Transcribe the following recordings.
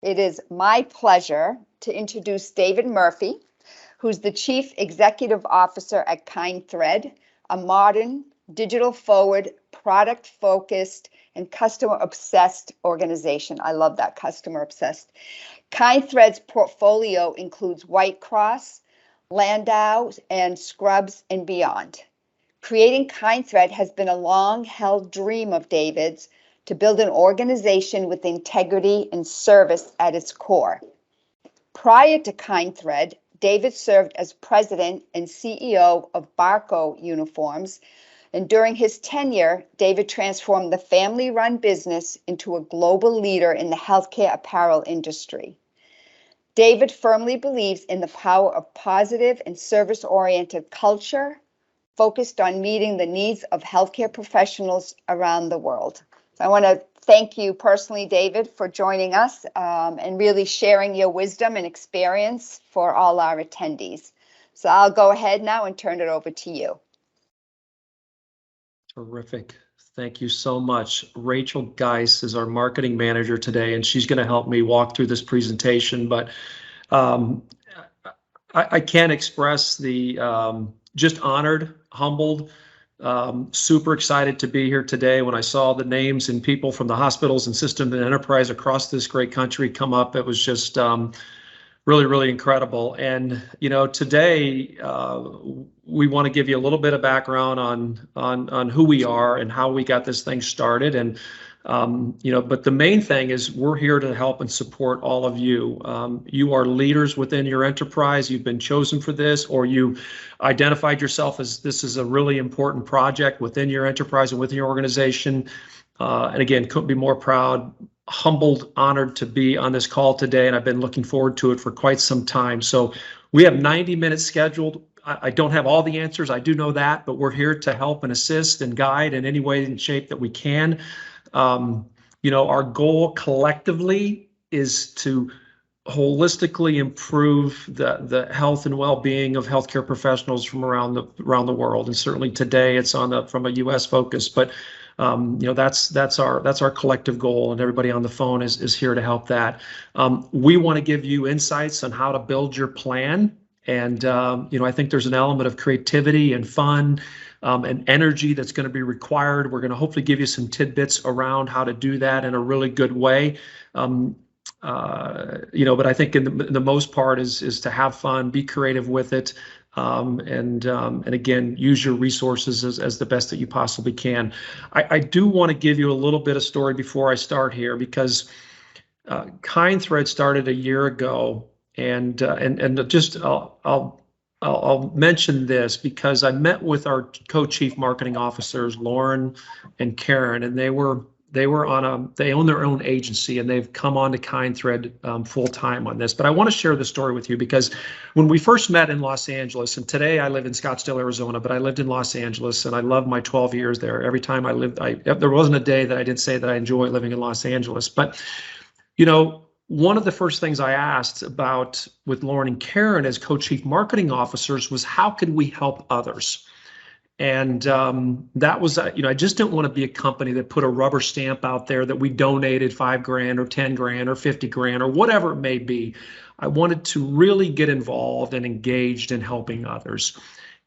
It is my pleasure to introduce David Murphy, who's the Chief Executive Officer at Kindthread, a modern, digital-forward, product-focused, and customer-obsessed organization. I love that, customer-obsessed. Kindthread's portfolio includes White Cross, Landau, and Scrubs and beyond. Creating Kindthread has been a long-held dream of David's to build an organization with integrity and service at its core. Prior to Kindthread, David served as president and CEO of Barco Uniforms, and during his tenure, David transformed the family-run business into a global leader in the healthcare apparel industry. David firmly believes in the power of positive and service-oriented culture, focused on meeting the needs of healthcare professionals around the world. So I want to thank you personally, David, for joining us and really sharing your wisdom and experience for all our attendees. So I'll go ahead now and turn it over to you. Terrific. Thank you so much. Rachel Geis is our marketing manager today, and she's going to help me walk through this presentation. But I can't express the just honored, humbled, super excited to be here today. When I saw the names and people from the hospitals and system and enterprise across this great country come up, it was just really, really incredible. And, you know, today we want to give you a little bit of background on who we are and how we got this thing started. And you know, but the main thing is we're here to help and support all of you. You are leaders within your enterprise. You've been chosen for this, or you identified yourself as this is a really important project within your enterprise and within your organization. And again, couldn't be more proud, humbled, honored to be on this call today. And I've been looking forward to it for quite some time. So we have 90 minutes scheduled. I don't have all the answers. I do know that, but we're here to help and assist and guide in any way and shape that we can. You know, our goal collectively is to holistically improve the health and well-being of healthcare professionals from around the world, and certainly today it's from a U.S. focus. But you know, that's our collective goal, and everybody on the phone is here to help that. We want to give you insights on how to build your plan, and you know, I think there's an element of creativity and fun. And energy that's going to be required. We're going to hopefully give you some tidbits around how to do that in a really good way. You know, but I think in the most part is to have fun, be creative with it, and again, use your resources as the best that you possibly can. I do want to give you a little bit of story before I start here, because Kindthread started a year ago, and just I'll mention this because I met with our co-chief marketing officers, Lauren and Karen, and they own their own agency, and they've come on to Kindthread full time on this. But I want to share the story with you because when we first met in Los Angeles, and today I live in Scottsdale, Arizona, but I lived in Los Angeles, and I loved my 12 years there. Every time I lived, there wasn't a day that I didn't say that I enjoy living in Los Angeles. But you know, one of the first things I asked about with Lauren and Karen as co-chief marketing officers was how could we help others? And that was, you know, I just didn't want to be a company that put a rubber stamp out there that we donated $5,000 or $10,000 or $50,000 or whatever it may be. I wanted to really get involved and engaged in helping others.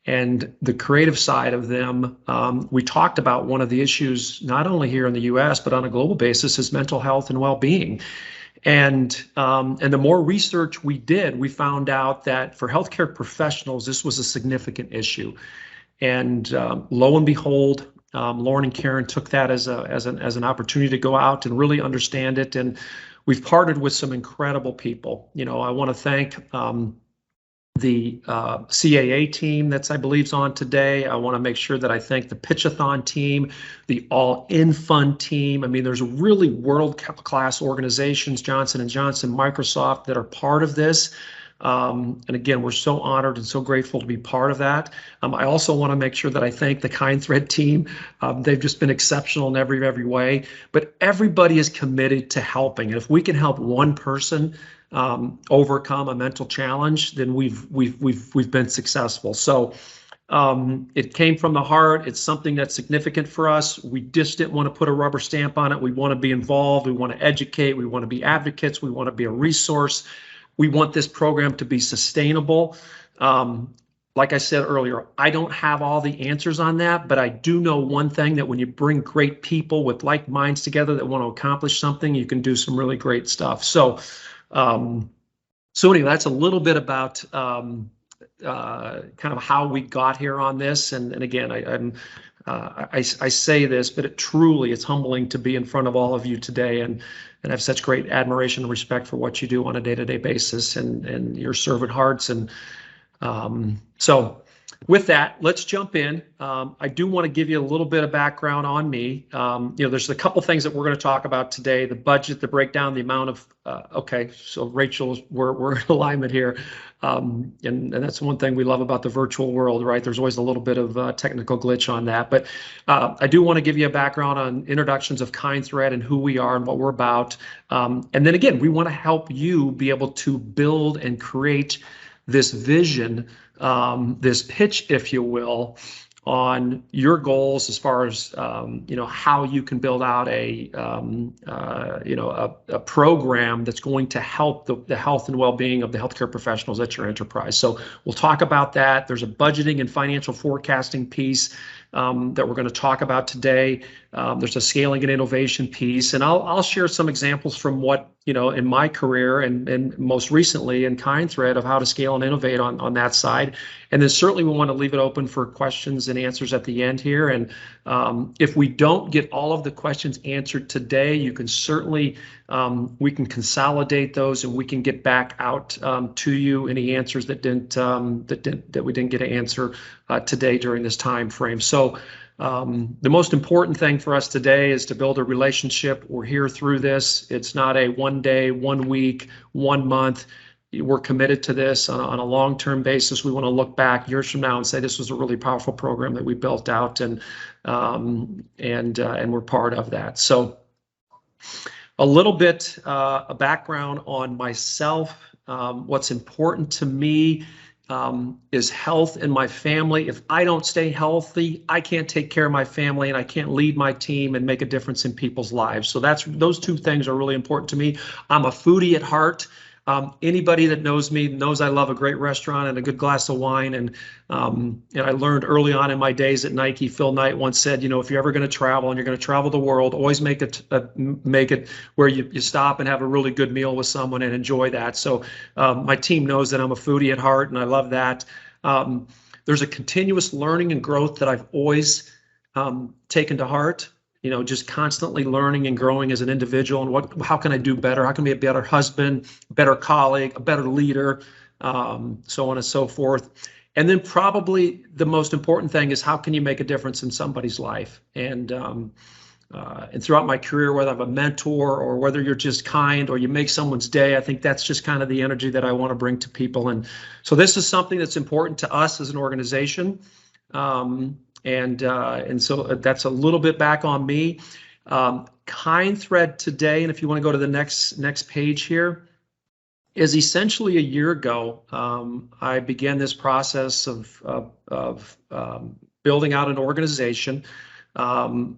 And the creative side of them, we talked about one of the issues, not only here in the US, but on a global basis, is mental health and well-being. And the more research we did, we found out that for healthcare professionals, this was a significant issue. And lo and behold, Lauren and Karen took that as an opportunity to go out and really understand it. And we've partnered with some incredible people. You know, I want to thank the CAA team that's, I believe, is on today. I want to make sure that I thank the Pitch-A-Thon team, the All In Fun team. I mean, there's really world-class organizations, Johnson & Johnson, Microsoft, that are part of this. And again, we're so honored and so grateful to be part of that. I also want to make sure that I thank the Kindthread team. They've just been exceptional in every way, but everybody is committed to helping. And if we can help one person overcome a mental challenge, then we've been successful. So It came from the heart. It's something that's significant for us. We just didn't want to put a rubber stamp on it. We want to be involved. We want to educate. We want to be advocates. We want to be a resource. We want this program to be sustainable. Like I said earlier, I don't have all the answers on that, but I do know one thing, that when you bring great people with like minds together that want to accomplish something, you can do some really great stuff. So anyway, that's a little bit about kind of how we got here on this. And again, I say this, but it's humbling to be in front of all of you today, and I have such great admiration and respect for what you do on a day-to-day basis, and your servant hearts. And so with that, let's jump in. I do want to give you a little bit of background on me. There's a couple things that we're going to talk about today: the budget, the breakdown, the amount of. Okay, so Rachel, we're in alignment here, and that's one thing we love about the virtual world, right? There's always a little bit of technical glitch on that, but I do want to give you a background on introductions of Kindthread and who we are and what we're about, and then again, we want to help you be able to build and create this vision, this pitch, if you will, on your goals as far as how you can build out a program that's going to help the health and well-being of the healthcare professionals at your enterprise. So we'll talk about that. There's a budgeting and financial forecasting piece that we're going to talk about today. There's a scaling and innovation piece, and I'll share some examples from what in my career and most recently in Kindthread of how to scale and innovate on that side. And then certainly we want to leave it open for questions and answers at the end here. And if we don't get all of the questions answered today, you can certainly we can consolidate those and we can get back out to you any answers that we didn't get to answer today during this time frame. So the most important thing for us today is to build a relationship. We're here through this. It's not a 1 day, 1 week, 1 month. We're committed to this on a long-term basis. We want to look back years from now and say this was a really powerful program that we built out, and we're part of that. So a little bit a background on myself. What's important to me is health in my family. If I don't stay healthy, I can't take care of my family and I can't lead my team and make a difference in people's lives. So those two things are really important to me. I'm a foodie at heart. Anybody that knows me knows I love a great restaurant and a good glass of wine. And I learned early on in my days at Nike, Phil Knight once said, if you're ever going to travel and you're going to travel the world, always make it where you stop and have a really good meal with someone and enjoy that. So my team knows that I'm a foodie at heart, and I love that. There's a continuous learning and growth that I've always taken to heart. Just constantly learning and growing as an individual, and how can I do better? How can I be a better husband, a better colleague, a better leader, so on and so forth. And then probably the most important thing is how can you make a difference in somebody's life? And throughout my career, whether I'm a mentor or whether you're just kind or you make someone's day, I think that's just kind of the energy that I want to bring to people. And so this is something that's important to us as an organization. And so that's a little bit back on me. Kindthread today, and if you want to go to the next page here, is essentially a year ago. I began this process of building out an organization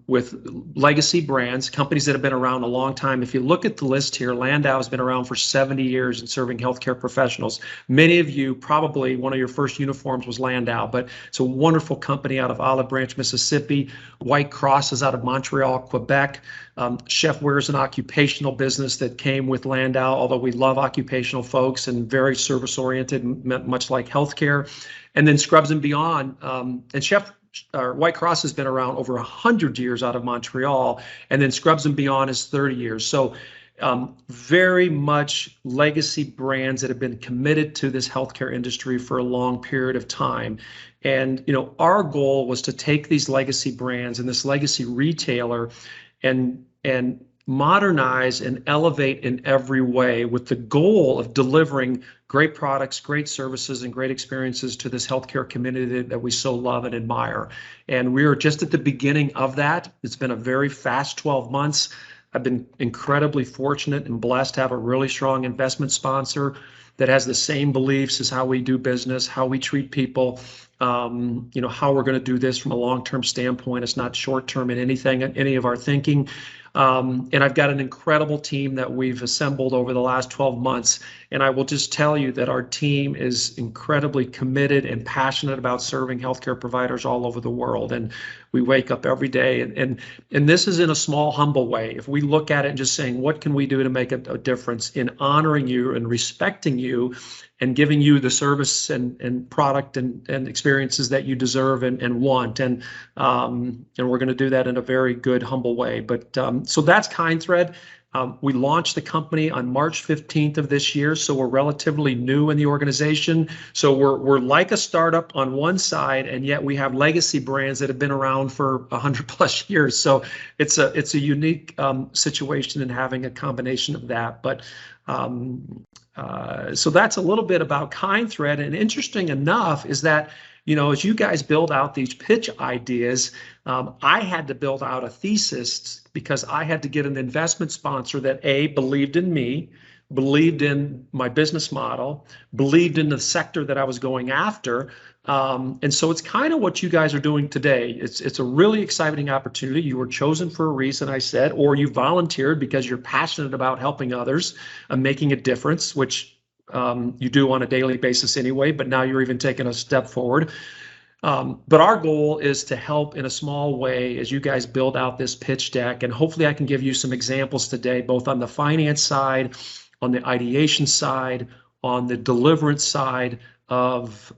with legacy brands, companies that have been around a long time. If you look at the list here, Landau has been around for 70 years and serving healthcare professionals. Many of you, probably one of your first uniforms was Landau, but it's a wonderful company out of Olive Branch, Mississippi. White Cross is out of Montreal, Quebec. Chefware is an occupational business that came with Landau, although we love occupational folks and very service-oriented, much like healthcare. And then Scrubs and Beyond, and White Cross has been around over 100 years out of Montreal, and then Scrubs and Beyond is 30 years. So very much legacy brands that have been committed to this healthcare industry for a long period of time. And our goal was to take these legacy brands and this legacy retailer and modernize and elevate in every way, with the goal of delivering great products, great services, and great experiences to this healthcare community that we so love and admire. And we are just at the beginning of that. It's been a very fast 12 months. I've been incredibly fortunate and blessed to have a really strong investment sponsor that has the same beliefs as how we do business, how we treat people, how we're going to do this from a long-term standpoint. It's not short-term in any of our thinking. And I've got an incredible team that we've assembled over the last 12 months. And I will just tell you that our team is incredibly committed and passionate about serving healthcare providers all over the world. And we wake up every day, and this is in a small, humble way. If we look at it and just saying, what can we do to make a difference in honoring you and respecting you and giving you the service and product and experiences that you deserve and want. And we're going to do that in a very good, humble way. But so that's Kindthread. We launched the company on March 15th of this year, so we're relatively new in the organization. So we're like a startup on one side, and yet we have legacy brands that have been around for 100+ years. So it's a unique situation in having a combination of that. But so that's a little bit about Kindthread. And interesting enough is that, as you guys build out these pitch ideas, I had to build out a thesis because I had to get an investment sponsor that believed in me, believed in my business model, believed in the sector that I was going after. And so it's kind of what you guys are doing today. It's a really exciting opportunity. You were chosen for a reason, I said, or you volunteered because you're passionate about helping others and making a difference, which you do on a daily basis anyway, but now you're even taking a step forward. But our goal is to help in a small way as you guys build out this pitch deck. And hopefully I can give you some examples today, both on the finance side, on the ideation side, on the deliverance side of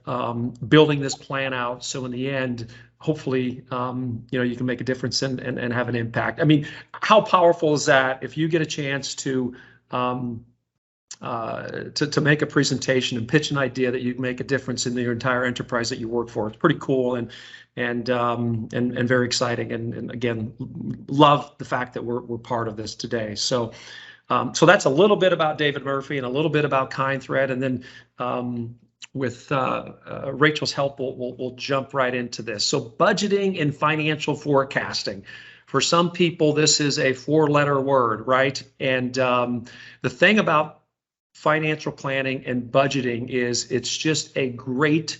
building this plan out. So in the end, hopefully, you can make a difference and have an impact. I mean, how powerful is that if you get a chance to make a presentation and pitch an idea that you can make a difference in your entire enterprise that you work for? It's pretty cool and very exciting. And again, love the fact that we're part of this today. So that's a little bit about David Murphy and a little bit about Kindthread, and then with Rachel's help, we'll jump right into this. So budgeting and financial forecasting. For some people, this is a 4-letter word, right? And the thing about financial planning and budgeting is it's just a great,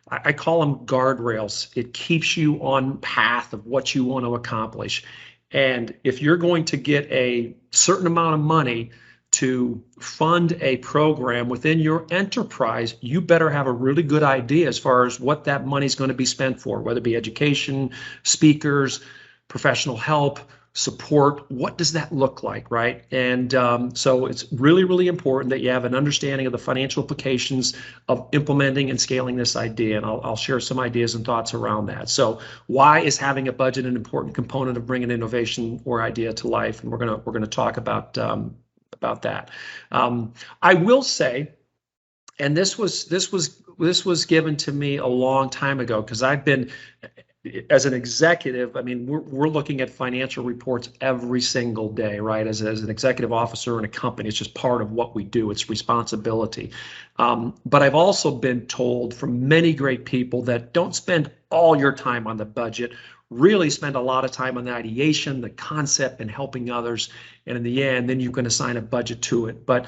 I call them guardrails. It keeps you on path of what you want to accomplish. And if you're going to get a certain amount of money to fund a program within your enterprise, you better have a really good idea as far as what that money is going to be spent for, whether it be education, speakers, professional help, support. What does that look like, right? And so it's really, really important that you have an understanding of the financial implications of implementing and scaling this idea. And I'll share some ideas and thoughts around that. So why is having a budget an important component of bringing innovation or idea to life? And we're gonna talk about that. I will say, and this was given to me a long time ago, because I've been, as an executive, I mean, we're looking at financial reports every single day, right? As an executive officer in a company, it's just part of what we do. It's responsibility. But I've also been told from many great people that don't spend all your time on the budget, really spend a lot of time on the ideation, the concept, and helping others. And in the end, then you can assign a budget to it. But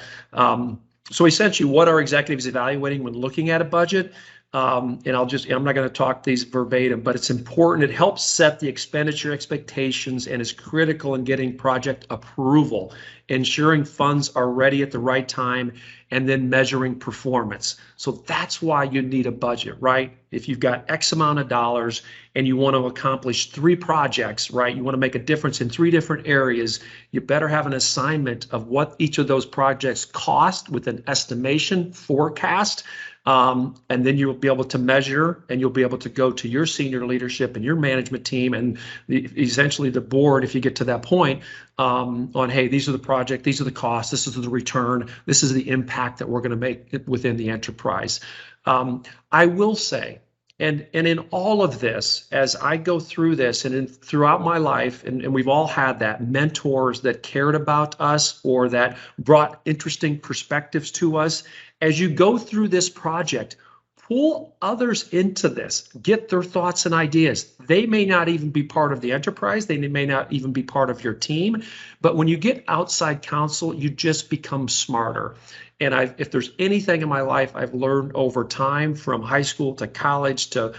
so essentially, what are executives evaluating when looking at a budget? And I'm not going to talk these verbatim, but it's important. It helps set the expenditure expectations and is critical in getting project approval, ensuring funds are ready at the right time, and then measuring performance. So that's why you need a budget, right? If you've got X amount of dollars and you want to accomplish 3 projects, right? You want to make a difference in 3 different areas, you better have an assignment of what each of those projects cost with an estimation forecast. And then you'll be able to measure, and you'll be able to go to your senior leadership and your management team and essentially the board, if you get to that point, on, hey, these are the project, these are the costs, this is the return, this is the impact that we're going to make within the enterprise. I will say, and in all of this, as I go through this and throughout my life, and we've all had that, mentors that cared about us or that brought interesting perspectives to us. As you go through this project, pull others into this, get their thoughts and ideas. They may not even be part of the enterprise. They may not even be part of your team. But when you get outside counsel, you just become smarter. And if there's anything in my life I've learned over time, from high school to college to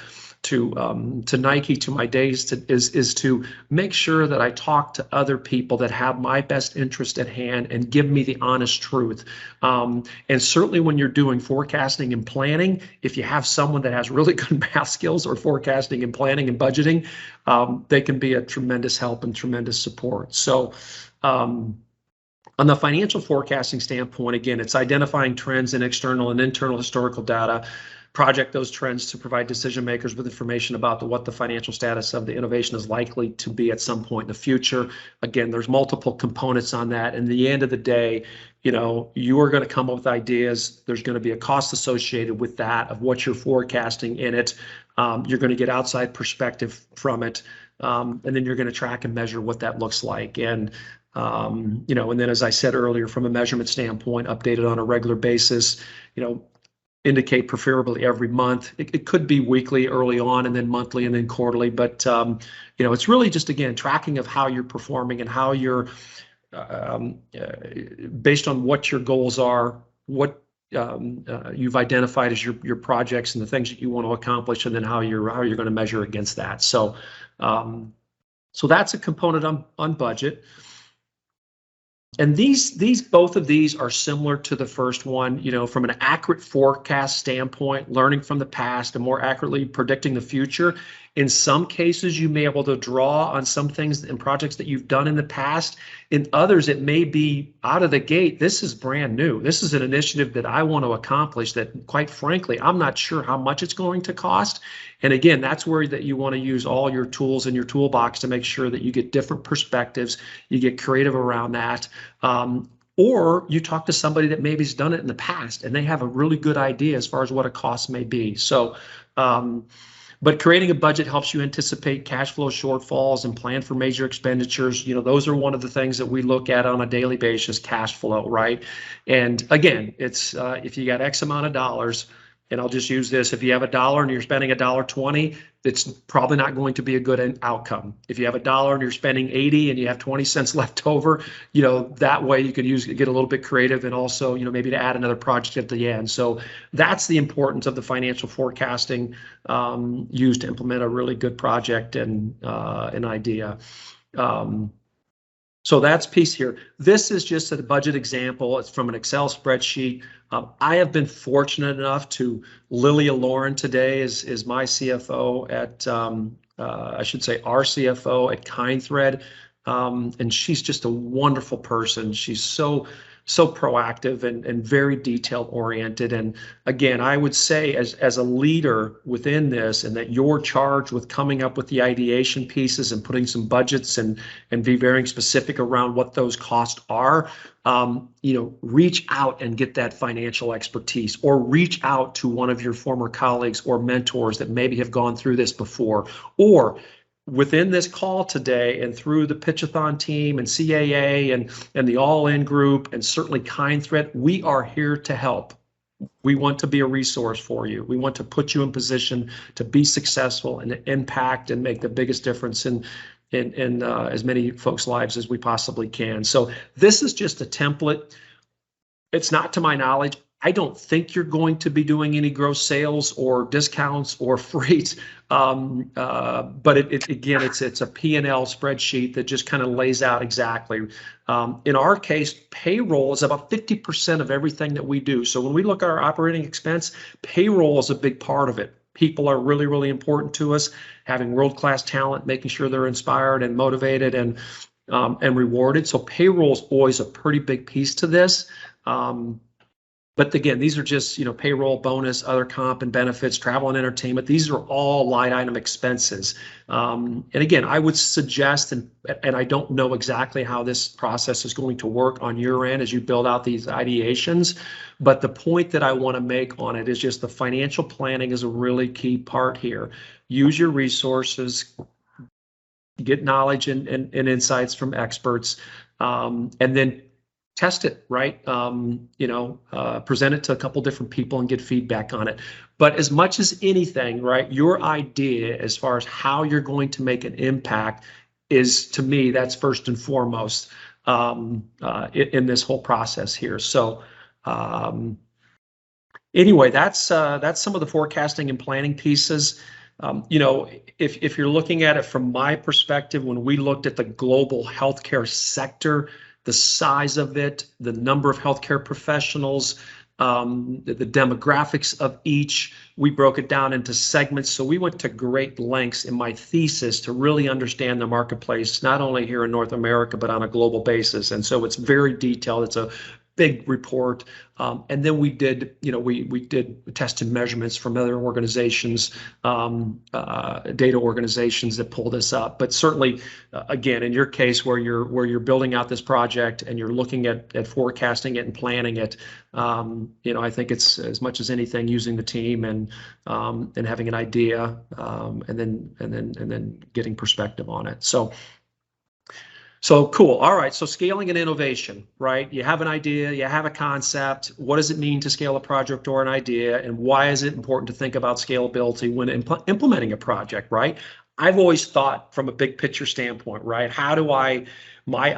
Nike, to my days, is to make sure that I talk to other people that have my best interest at hand and give me the honest truth. And certainly when you're doing forecasting and planning, if you have someone that has really good math skills or forecasting and planning and budgeting, they can be a tremendous help and tremendous support. So on the financial forecasting standpoint, again, it's identifying trends in external and internal historical data, project those trends to provide decision makers with information about what the financial status of the innovation is likely to be at some point in the future. Again, there's multiple components on that. And at the end of the day, you know, you are going to come up with ideas. There's going to be a cost associated with that, of what you're forecasting in it. You're going to get outside perspective from it. And then you're going to track and measure what that looks like. And you know, and then, as I said earlier, from a measurement standpoint, updated on a regular basis, you know, indicate preferably every month. It could be weekly early on, and then monthly, and then quarterly. But you know, it's really just, again, tracking of how you're performing and how you're based on what your goals are, what you've identified as your projects and the things that you want to accomplish, and then how you're going to measure against that. So so that's a component on budget. And both of these are similar to the first one, you know, from an accurate forecast standpoint, learning from the past and more accurately predicting the future. In some cases, you may be able to draw on some things and projects that you've done in the past. In others, it may be out of the gate. This is brand new. This is an initiative that I want to accomplish that, quite frankly, I'm not sure how much it's going to cost. And again, that's where that you want to use all your tools in your toolbox to make sure that you get different perspectives, you get creative around that. Or you talk to somebody that maybe has done it in the past and they have a really good idea as far as what a cost may be. So, but creating a budget helps you anticipate cash flow shortfalls and plan for major expenditures. You know, those are one of the things that we look at on a daily basis, cash flow, right? And again, it's if you got X amount of dollars, and I'll just use this, if you have $1 and you're spending $1.20, it's probably not going to be a good outcome. If you have $1 and you're spending 80 and you have 20 cents left over, you know, that way you could get a little bit creative, and also, you know, maybe to add another project at the end. So that's the importance of the financial forecasting used to implement a really good project and an idea. So that's piece here. This is just a budget example. It's from an Excel spreadsheet. I have been fortunate enough to, Lilia Lauren today is my CFO at, I should say our CFO at Kindthread. And she's just a wonderful person. She's so proactive and very detail oriented. And again, I would say as a leader within this, and that you're charged with coming up with the ideation pieces and putting some budgets and be very specific around what those costs are, you know, reach out and get that financial expertise, or reach out to one of your former colleagues or mentors that maybe have gone through this before, or within this call today and through the Pitch-A-Thon team and CAA and the All-In group and certainly Kindthread, we are here to help. We want to be a resource for you. We want to put you in position to be successful and to impact and make the biggest difference in as many folks' lives as we possibly can. So this is just a template. It's not, to my knowledge, I don't think you're going to be doing any gross sales or discounts or freight, but again, it's a P&L spreadsheet that just kind of lays out exactly. In our case, payroll is about 50% of everything that we do. So when we look at our operating expense, payroll is a big part of it. People are really, really important to us. Having world-class talent, making sure they're inspired and motivated and rewarded. So payroll is always a pretty big piece to this. But again, these are just, you know, payroll, bonus, other comp and benefits, travel and entertainment. These are all line item expenses. And again, I would suggest, and I don't know exactly how this process is going to work on your end as you build out these ideations, but the point that I want to make on it is just the financial planning is a really key part here. Use your resources, get knowledge and insights from experts, and then test it, right? Present it to a couple different people and get feedback on it. But as much as anything, right, your idea as far as how you're going to make an impact is, to me, that's first and foremost in this whole process here. So anyway, that's some of the forecasting and planning pieces. If you're looking at it from my perspective, when we looked at the global healthcare sector, the size of it, the number of healthcare professionals, the demographics of each, we broke it down into segments. So we went to great lengths in my thesis to really understand the marketplace, not only here in North America, but on a global basis. And so it's very detailed. It's a big report. And then we did, we did test and measurements from other organizations, data organizations that pull this up. But certainly, again, in your case where you're building out this project and you're looking at forecasting it and planning it, I think it's, as much as anything, using the team and having an idea, and then getting perspective on it. So cool. All right. So scaling and innovation, right? You have an idea, you have a concept. What does it mean to scale a project or an idea? And why is it important to think about scalability when implementing a project, right? I've always thought from a big picture standpoint, right? How do my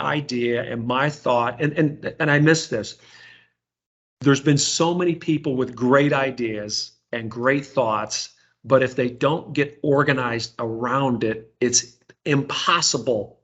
idea and my thought, and I miss this. There's been so many people with great ideas and great thoughts, but if they don't get organized around it, it's impossible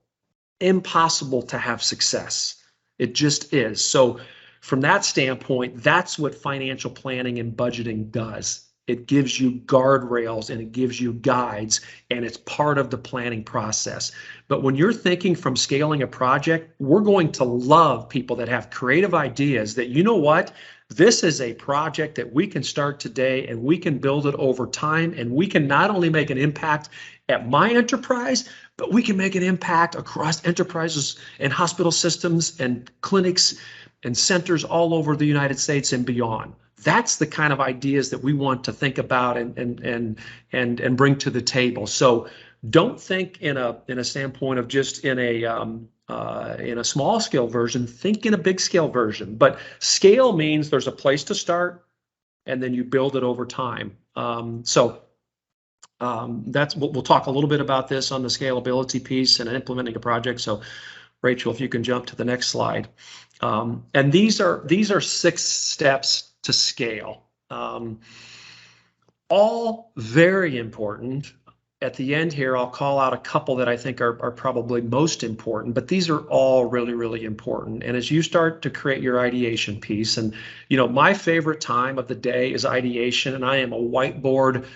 to have success. It just is. So from that standpoint, that's what financial planning and budgeting does. It gives you guardrails and it gives you guides, and it's part of the planning process. But when you're thinking from scaling a project, we're going to love people that have creative ideas that, you know what, this is a project that we can start today and we can build it over time, and we can not only make an impact at my enterprise, but we can make an impact across enterprises and hospital systems and clinics and centers all over the United States and beyond. That's the kind of ideas that we want to think about and bring to the table. So don't think in a standpoint of just in a small scale version. Think in a big scale version. But scale means there's a place to start, and then you build it over time. That's we'll talk a little bit about this on the scalability piece and implementing a project. So Rachel, if you can jump to the next slide. And these are 6 steps to scale. All very important. At the end here, I'll call out a couple that I think are probably most important, but these are all really, really important. And as you start to create your ideation piece, and my favorite time of the day is ideation, and I am a whiteboard.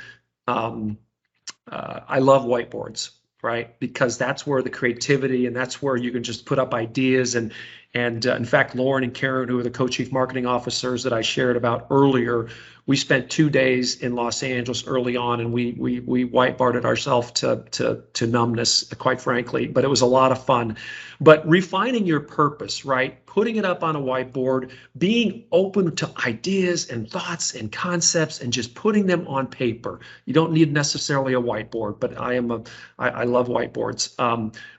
I love whiteboards, right? Because that's where the creativity, and that's where you can just put up ideas. And in fact, Lauren and Karen, who are the co-chief marketing officers that I shared about earlier, we spent 2 days in Los Angeles early on, and we whiteboarded ourselves to numbness, quite frankly, but it was a lot of fun. But refining your purpose, right? Putting it up on a whiteboard, being open to ideas and thoughts and concepts, and just putting them on paper. You don't need necessarily a whiteboard, but I love whiteboards.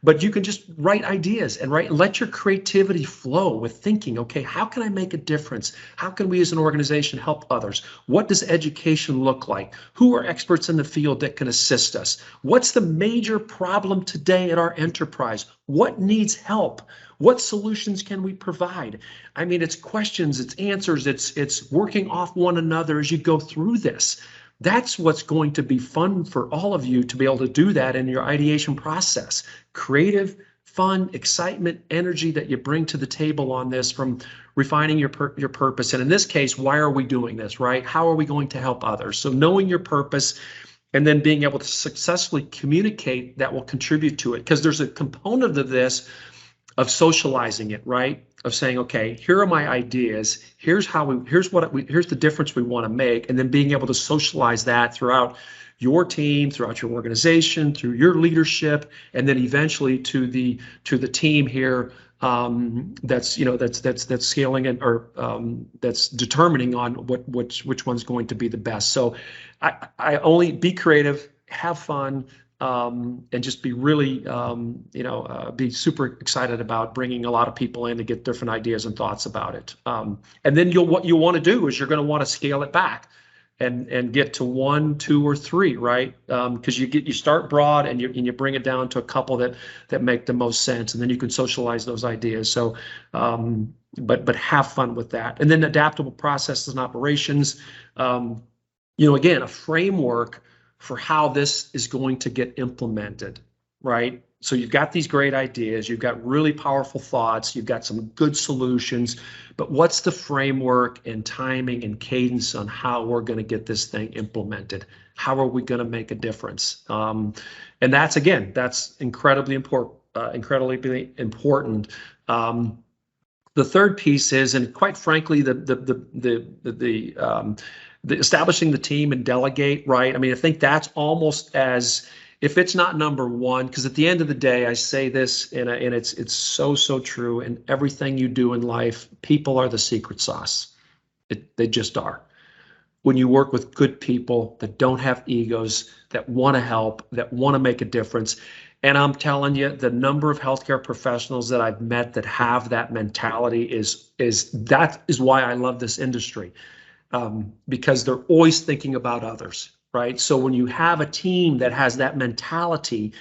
But you can just write ideas and let your creativity flow with thinking, okay, how can I make a difference? How can we as an organization help others? What does education look like? Who are experts in the field that can assist us? What's the major problem today at our enterprise? What needs help? What solutions can we provide? I mean, it's questions, it's answers, it's working off one another as you go through this. That's what's going to be fun for all of you to be able to do that in your ideation process. Creative, fun, excitement, energy that you bring to the table on this from refining your purpose. And in this case, why are we doing this, right? How are we going to help others? So knowing your purpose and then being able to successfully communicate that will contribute to it. Because there's a component of this of socializing it, right? Of saying, okay, here are my ideas. Here's the difference we want to make. And then being able to socialize that throughout your team, throughout your organization, through your leadership, and then eventually to the team here that's scaling and that's determining on which one's going to be the best. So I only be creative, have fun, and just be really, be super excited about bringing a lot of people in to get different ideas and thoughts about it. And then what you want to do is you're going to want to scale it back and get to 1, 2, or 3, right? Because you start broad and you bring it down to a couple that make the most sense, and then you can socialize those ideas. So, but have fun with that. And then adaptable processes and operations. Again, a framework for how this is going to get implemented, right? So you've got these great ideas, you've got really powerful thoughts, you've got some good solutions, but what's the framework and timing and cadence on how we're going to get this thing implemented? How are we going to make a difference? And that's incredibly important. The third piece is, and quite frankly, the establishing the team and delegate, right? I mean, I think that's almost as, if it's not number one, because at the end of the day, I say this, and it's so true. In everything you do in life, people are the secret sauce. They just are. When you work with good people that don't have egos, that want to help, that want to make a difference. And I'm telling you, the number of healthcare professionals that I've met that have that mentality is why I love this industry. Because they're always thinking about others, right? So when you have a team that has that mentality,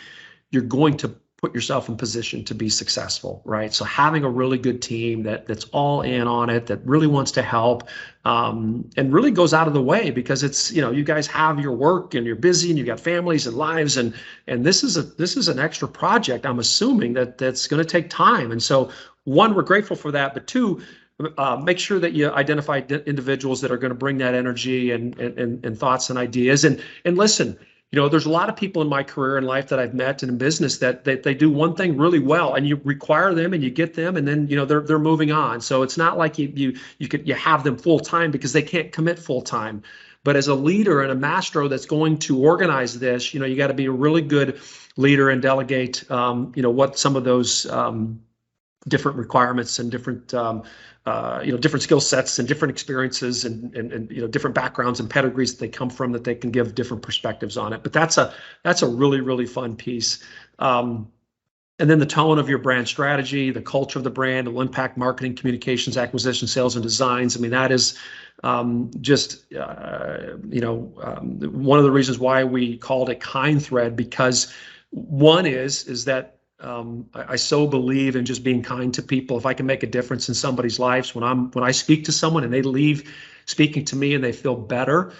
you're going to put yourself in position to be successful, right? So having a really good team that's all in on it, that really wants to help, and really goes out of the way, because it's, you guys have your work and you're busy and you've got families and lives, and this is an extra project, I'm assuming, that's going to take time. And so, one, we're grateful for that, but two, make sure that you identify individuals that are going to bring that energy and thoughts and ideas. And listen, there's a lot of people in my career and life that I've met and in business that they do one thing really well, and you require them and you get them, and then they're moving on. So it's not like you have them full time, because they can't commit full time. But as a leader and a maestro that's going to organize this, you got to be a really good leader and delegate. What some of those different requirements and different different skill sets and different experiences and different backgrounds and pedigrees that they come from, that they can give different perspectives on it. But that's a really fun piece. And then the tone of your brand strategy, the culture of the brand, will impact marketing, communications, acquisition, sales, and designs. I mean, that is one of the reasons why we called it Kindthread, because one is that I so believe in just being kind to people. If I can make a difference in somebody's lives, when I speak to someone and they leave speaking to me and they feel better,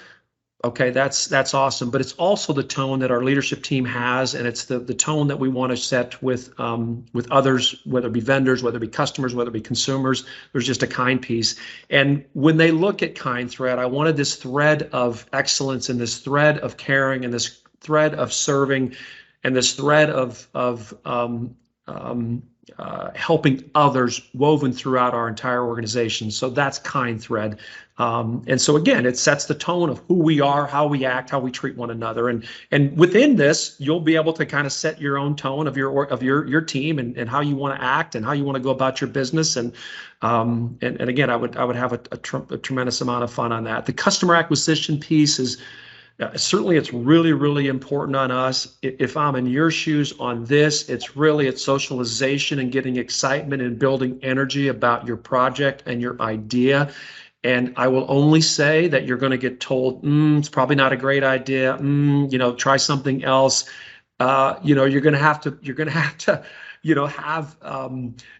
okay, that's awesome. But it's also the tone that our leadership team has, and it's the tone that we want to set with others, whether it be vendors, whether it be customers, whether it be consumers. There's just a kind piece. And when they look at Kindthread, I wanted this thread of excellence and this thread of caring and this thread of serving and this thread of helping others woven throughout our entire organization. So that's Kindthread. And so again, it sets the tone of who we are, how we act, how we treat one another. And within this, you'll be able to kind of set your own tone of your team and how you want to act and how you want to go about your business. And again, I would have a tremendous amount of fun on that. The customer acquisition piece is, certainly, it's really important on us. If I'm in your shoes on this, it's socialization and getting excitement and building energy about your project and your idea. And I will only say that you're going to get told, it's probably not a great idea. Try something else. You're going to have to have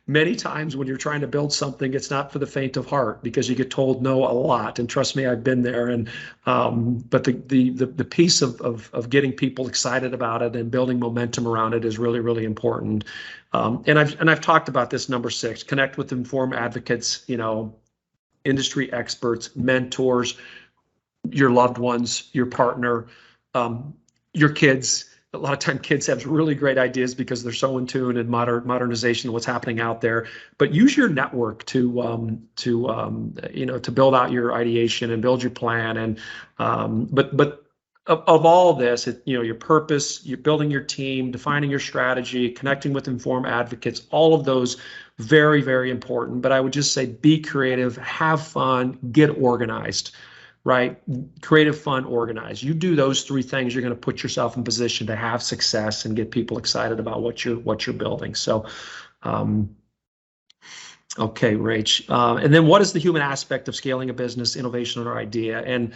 many times when you're trying to build something, it's not for the faint of heart, because you get told no a lot. And trust me, I've been there. And but the piece of getting people excited about it and building momentum around it is really important. And I've talked about this, number 6, connect with informed advocates, industry experts, mentors, your loved ones, your partner, your kids. A lot of time kids have really great ideas because they're so in tune in modernization and what's happening out there. But use your network to build out your ideation and build your plan. And but of all this, your purpose, you're building your team, defining your strategy, connecting with informed advocates, all of those very important. But I would just say, be creative, have fun, get organized. right? Creative, fun, organized. You do those three things, you're going to put yourself in position to have success and get people excited about what you're building. So, okay, Rach. And then what is the human aspect of scaling a business, innovation, or idea? And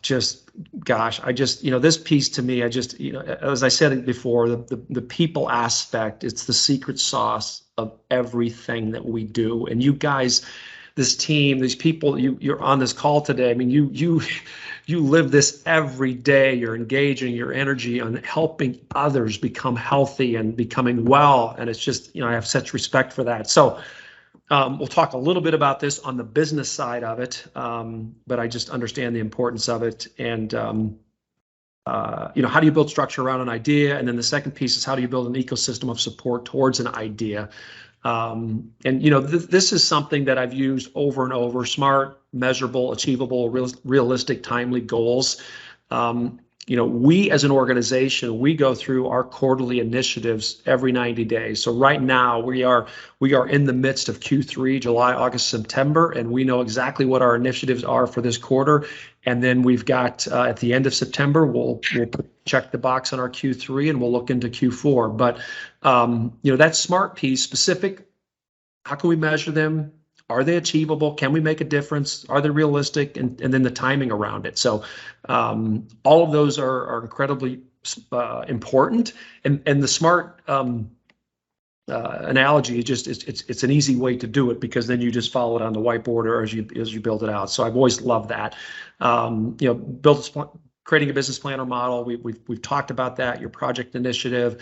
just, gosh, this piece to me, as I said before, the people aspect, it's the secret sauce of everything that we do. And you guys, this team, these people, you're on this call today. I mean, you live this every day. You're engaging your energy on helping others become healthy and becoming well. And it's just, I have such respect for that. So we'll talk a little bit about this on the business side of it, but I just understand the importance of it. And how do you build structure around an idea? And then the second piece is how do you build an ecosystem of support towards an idea? This is something that I've used over and over: smart, measurable, achievable, realistic, timely goals. We as an organization, we go through our quarterly initiatives every 90 days. So right now we are in the midst of Q3, July, August, September, and we know exactly what our initiatives are for this quarter. And then we've got at the end of September, we'll check the box on our Q3 and we'll look into Q4. But that SMART piece, specific, how can we measure them? Are they achievable? Can we make a difference? Are they realistic? And then the timing around it. So all of those are incredibly important. And the SMART analogy, it's an easy way to do it, because then you just follow it on the whiteboard or as you build it out. So I've always loved that. Creating a business plan or model. We've talked about that. Your project initiative,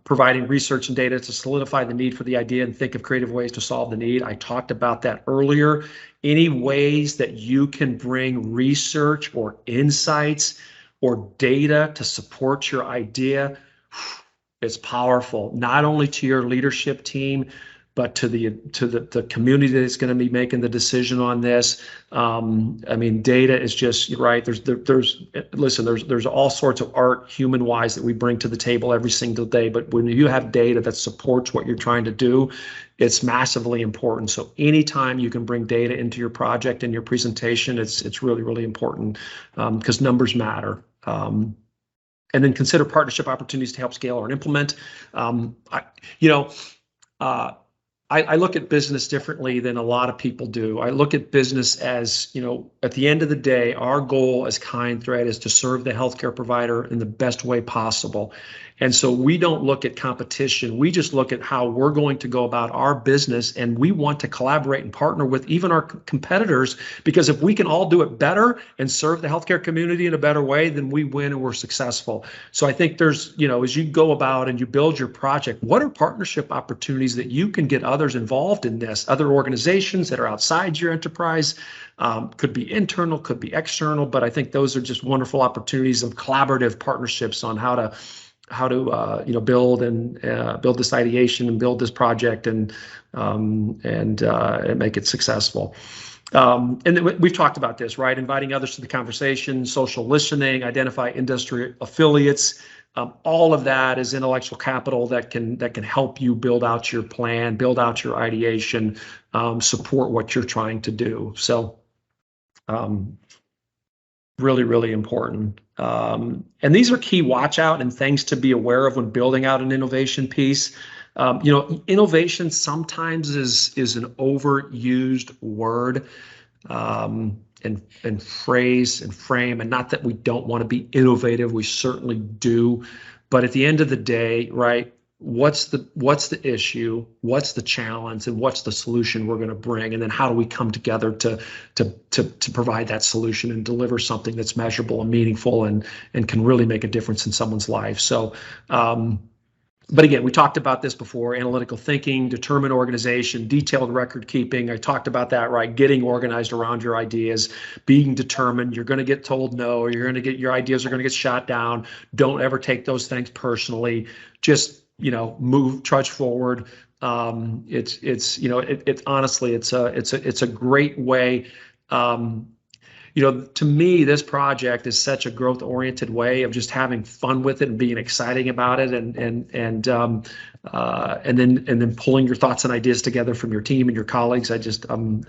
providing research and data to solidify the need for the idea and think of creative ways to solve the need. I talked about that earlier. Any ways that you can bring research or insights or data to support your idea, it's powerful, not only to your leadership team, but to the community that's going to be making the decision on this. Data is just right. There's all sorts of art, human wise, that we bring to the table every single day. But when you have data that supports what you're trying to do, it's massively important. So anytime you can bring data into your project and your presentation, it's really, really important, because numbers matter. And then consider partnership opportunities to help scale or implement. I look at business differently than a lot of people do. I look at business as, at the end of the day, our goal as Kindthread is to serve the healthcare provider in the best way possible. And so we don't look at competition. We just look at how we're going to go about our business, and we want to collaborate and partner with even our competitors, because if we can all do it better and serve the healthcare community in a better way, then we win and we're successful. So I think there's, as you go about and you build your project, what are partnership opportunities that you can get others involved in this, other organizations that are outside your enterprise? Could be internal, could be external, but I think those are just wonderful opportunities of collaborative partnerships on how to build this ideation and build this project and make it successful. And then we've talked about this, right? Inviting others to the conversation, social listening, identify industry affiliates. All of that is intellectual capital that can help you build out your plan, build out your ideation, support what you're trying to do. So really, really important. And these are key watch out and things to be aware of when building out an innovation piece. Innovation sometimes is an overused word and phrase and frame, and not that we don't want to be innovative, we certainly do. But at the end of the day, right, what's the issue, what's the challenge, and what's the solution we're going to bring, and then how do we come together to provide that solution and deliver something that's measurable and meaningful and can really make a difference in someone's life. So but again, we talked about this before: analytical thinking, determined organization, detailed record keeping. I talked about that, right? Getting organized around your ideas, being determined. You're going to get told no, or your ideas are going to get shot down. Don't ever take those things personally. Just trudge forward. It's honestly, it's a great way. To me, this project is such a growth-oriented way of just having fun with it and being exciting about it. And and then pulling your thoughts and ideas together from your team and your colleagues. I'm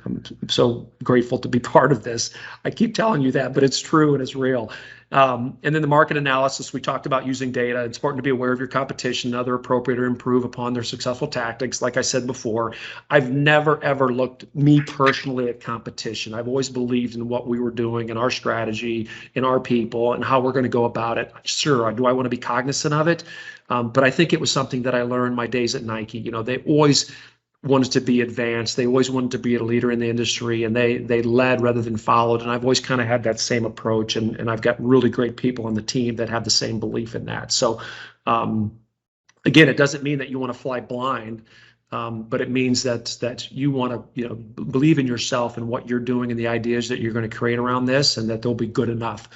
so grateful to be part of this. I keep telling you that, but it's true and it's real. And then the market analysis, we talked about using data. It's important to be aware of your competition and other appropriate or improve upon their successful tactics. Like I said before, I've never, ever looked, me personally, at competition. I've always believed in what we were doing and our strategy and our people and how we're going to go about it. Sure, do I want to be cognizant of it? But I think it was something that I learned my days at Nike. You know, they always wanted to be advanced. They always wanted to be a leader in the industry, and they led rather than followed. And I've always kind of had that same approach, and I've got really great people on the team that have the same belief in that. So again, it doesn't mean that you want to fly blind, but it means that you want to, you know, believe in yourself and what you're doing and the ideas that you're going to create around this, and that they'll be good enough.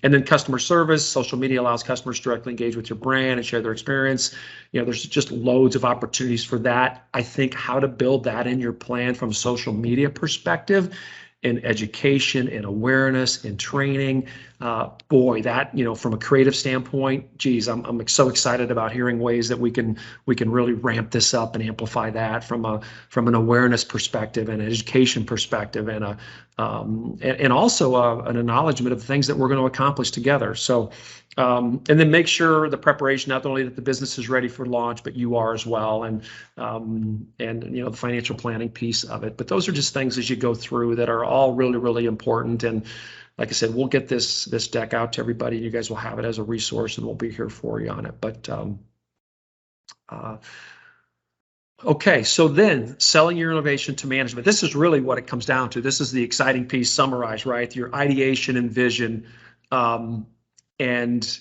And then customer service, social media allows customers to directly engage with your brand and share their experience. You know, there's just loads of opportunities for that. I think how to build that in your plan from a social media perspective, in education, in awareness, in training, boy, that, you know, from a creative standpoint, geez, I'm so excited about hearing ways that we can really ramp this up and amplify that from an awareness perspective and an education perspective, and also an acknowledgement of the things that we're going to accomplish together. So, and then make sure the preparation, not only that the business is ready for launch, but you are as well, and you know, the financial planning piece of it. But those are just things as you go through that are all really, really important. And like I said, we'll get this deck out to everybody. You guys will have it as a resource, and we'll be here for you on it. But okay, so then selling your innovation to management. This is really what it comes down to. This is the exciting piece summarized, right? Your ideation and vision. And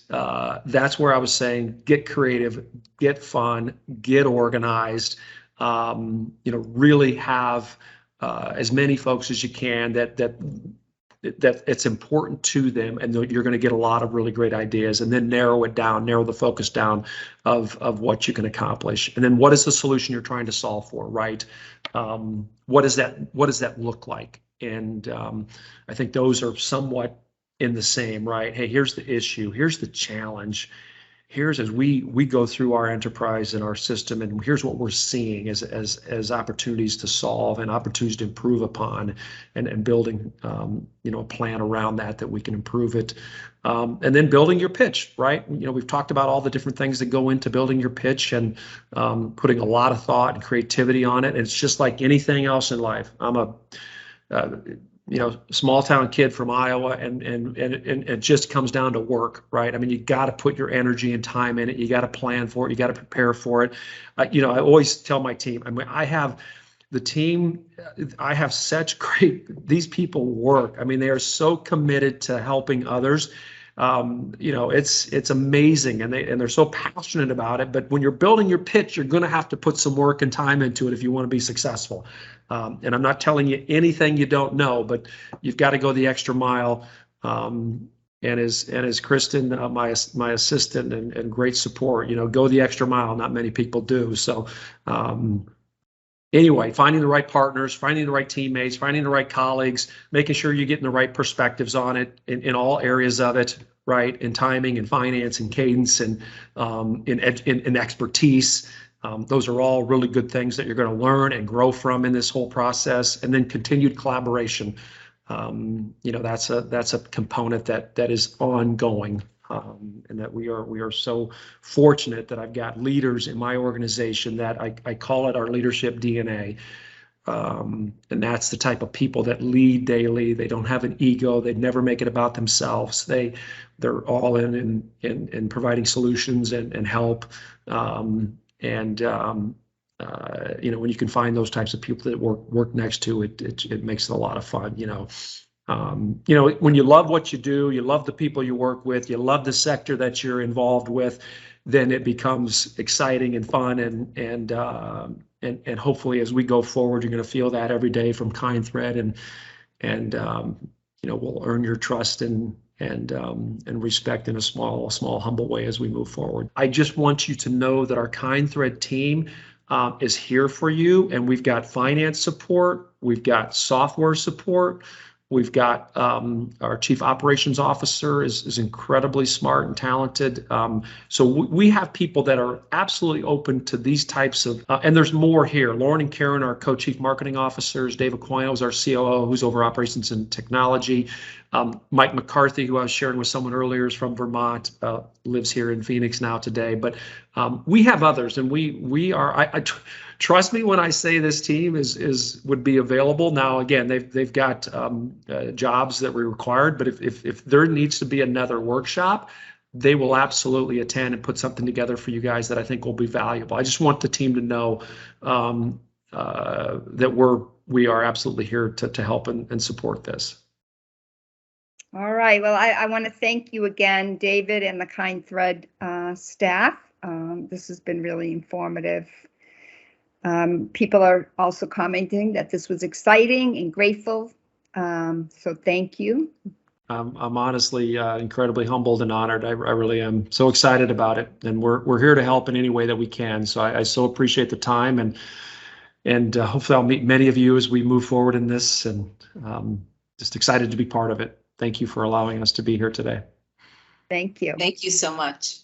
that's where I was saying, get creative, get fun, get organized, you know, really have as many folks as you can that it's important to them, and you're going to get a lot of really great ideas, and then narrow the focus down of what you can accomplish. And then what is the solution you're trying to solve for, right? What does that look like? And I think those are somewhat in the same, right? Hey, here's the issue, here's the challenge, here's, as we go through our enterprise and our system, and here's what we're seeing as opportunities to solve and opportunities to improve upon, and building you know, a plan around that we can improve it. And then building your pitch, right? You know, we've talked about all the different things that go into building your pitch, and putting a lot of thought and creativity on it. And it's just like anything else in life. I'm a you know, small town kid from Iowa, and it just comes down to work, right? I mean, you got to put your energy and time in it. You got to plan for it. You got to prepare for it. You know, I always tell my team, I mean, I have such great, these people work. I mean, they are so committed to helping others. You know, it's amazing, and they're so passionate about it. But when you're building your pitch, you're going to have to put some work and time into it if you want to be successful. And I'm not telling you anything you don't know, but you've got to go the extra mile. And as Kristen, my assistant and great support, you know, go the extra mile. Not many people do. So anyway, finding the right partners, finding the right teammates, finding the right colleagues, making sure you're getting the right perspectives on it in all areas of it, right? In timing and finance and cadence and in expertise. Those are all really good things that you're going to learn and grow from in this whole process. And then continued collaboration. You know, that's a component that is ongoing. And that we are so fortunate that I've got leaders in my organization that I call it our leadership DNA. And that's the type of people that lead daily. They don't have an ego. They never make it about themselves. They're all in providing solutions and help. You know, when you can find those types of people that work next to it, it makes it a lot of fun. You know, when you love what you do, you love the people you work with, you love the sector that you're involved with, then it becomes exciting and fun. And hopefully as we go forward, you're going to feel that every day from Kindthread, and you know, we'll earn your trust and respect in a small, humble way as we move forward. I just want you to know that our Kindthread team is here for you, and we've got finance support, we've got software support, We've got our chief operations officer is incredibly smart and talented. So we have people that are absolutely open to these types of, and there's more here. Lauren and Karen are co-chief marketing officers. Dave Aquino is our COO, who's over operations and technology. Mike McCarthy, who I was sharing with someone earlier, is from Vermont, lives here in Phoenix now today. But we have others, and we are. Trust me when I say this team would be available. Now, again, they've got jobs that were required, but if there needs to be another workshop, they will absolutely attend and put something together for you guys that I think will be valuable. I just want the team to know that we are absolutely here to help and support this. All right. Well, I want to thank you again, David, and the Kindthread staff. This has been really informative. People are also commenting that this was exciting and grateful. So thank you. I'm honestly incredibly humbled and honored. I really am so excited about it, and we're here to help in any way that we can. So I so appreciate the time, and hopefully I'll meet many of you as we move forward in this, and just excited to be part of it. Thank you for allowing us to be here today. Thank you. Thank you so much.